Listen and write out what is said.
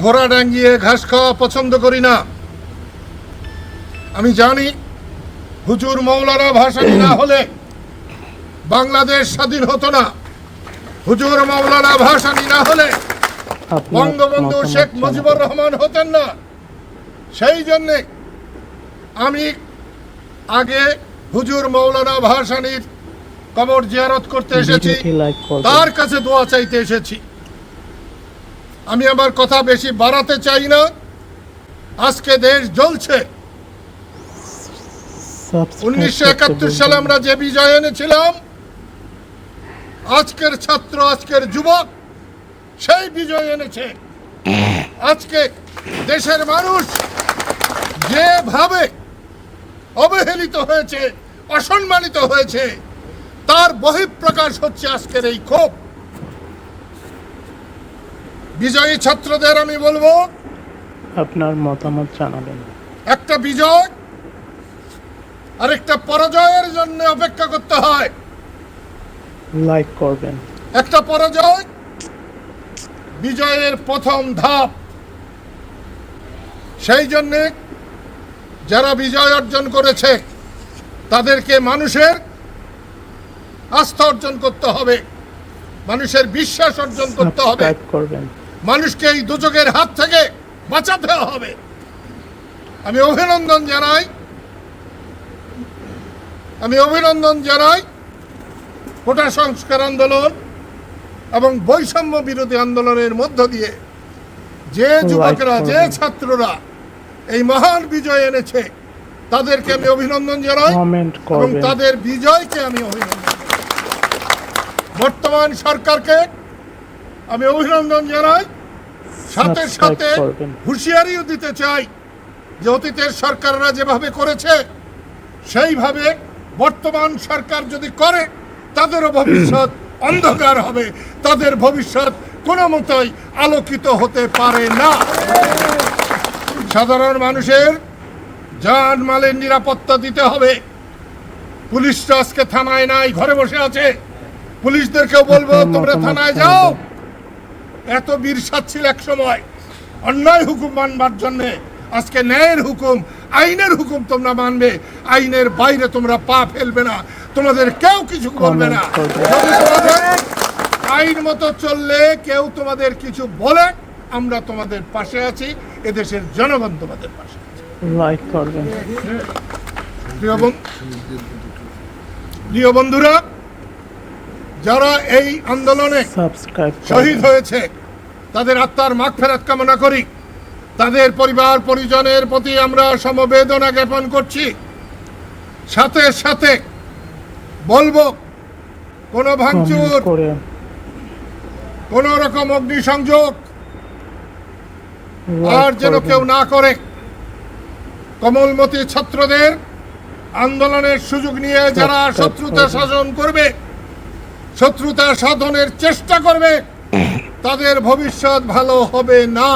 ঘোড়া ডাঙ্গিয়ে ঘাস খাওয়া পছন্দ করি না। আমি জানি হুজুর মৌলানা ভাসানী না হলে বাংলাদেশ স্বাধীন হতো না। হুজুর মৌলানা ভাসানী না হলে বঙ্গবন্ধু শেখ মুজিবুর রহমান হতেন না। সেই জন্যে আমি আগে হুজুর মৌলানা ভাসানীর কবর জিয়ারত করতে এসেছি, তার কাছে দোয়া চাইতে এসেছি। আমি আমার কথা বেশি বাড়াতে চাই না। আজকে দেশ জ্বলছে। 1971 সালে আমরা যে বিজয় এনেছিলাম, আজকের ছাত্র, আজকের যুবক সেই বিজয় এনেছে। আজকে দেশের মানুষ যেভাবে অবহেলিত হয়েছে, অসম্মানিত হয়েছে, তার বহিঃপ্রকাশ হচ্ছে আজকের এই ক্ষোভ। বিজয়ী ছাত্রদের আমি বলবো, আপনার মতামত জানাবেন। একটা বিজয় আর একটা পরাজয়ের জন্য অপেক্ষা করতে হয়। লাইক করবেন। একটা পরাজয় বিজয়ের প্রথম ধাপ। সেই জন্যে যারা বিজয় অর্জন করেছে তাদেরকে মানুষের আস্থা অর্জন করতে হবে, মানুষের বিশ্বাস অর্জন করতে হবে, মানুষকে এই দুচকের হাত থেকে বাঁচাতে হবে। আমি অভিনন্দন জানাই কোটা সংস্কার আন্দোলন এবং বৈষম্য বিরোধী আন্দোলনের মধ্য দিয়ে যে যুবকরা, যে ছাত্ররা এই মহান বিজয় এনেছে, তাদেরকে আমি অভিনন্দন জানাই এবং তাদের বিজয়কে আমি অভিনন্দন জানাই। বর্তমান সরকারকে আমি অভিনন্দন জানাই, সাথে সাথে হুঁশিয়ারিও দিতে চাই যে অতীতের সরকাররা যেভাবে করেছে সেইভাবে বর্তমান সরকার যদি করে, তাদেরও ভবিষ্যৎ অন্ধকার হবে, তাদের ভবিষ্যৎ কোনো মতোই আলোকিত হতে পারে না। সাধারণ মানুষের জান মালের নিরাপত্তা দিতে হবে। পুলিশরা আজকে থানায় নাই, ঘরে বসে আছে। পুলিশদেরকেও বলবো, তোমরা থানায় যাও। এত বীরসাদ ছিল এক সময় অন্যায় হুকুম মানবার জন্য। আজকে ন্যায়ের হুকুম, আইনের হুকুম তোমরা মানবে। আইনের বাইরে তোমরা পা ফেলবে না, তোমাদের কেউ কিছু করবে না। যদি তোমাদের আইন মতো চললে কেউ তোমাদের কিছু বলে, আমরা তোমাদের পাশে আছি। এদেশের জনগণ তোমাদের পাশে আছে। লাইক করবেন। প্রিয় বন্ধুরা, যারা এই আন্দোলনে শহীদ হয়েছে তাদের আত্মার মাগফিরাত কামনা করি। তাদের পরিবার পরিজনের প্রতি আমরা সমবেদনা জ্ঞাপন করছি। সাথে সাথে বলবো, কোনো ভাঙচুর, কোন রকম অগ্নিসংযোগ আর যেন কেউ না করে। কোমলমতি ছাত্রদের আন্দোলনের সুযোগ নিয়ে যারা শত্রুতা সাধন করবে, শত্রুতা সাধনের চেষ্টা করবে, তাদের ভবিষ্যৎ ভালো হবে না।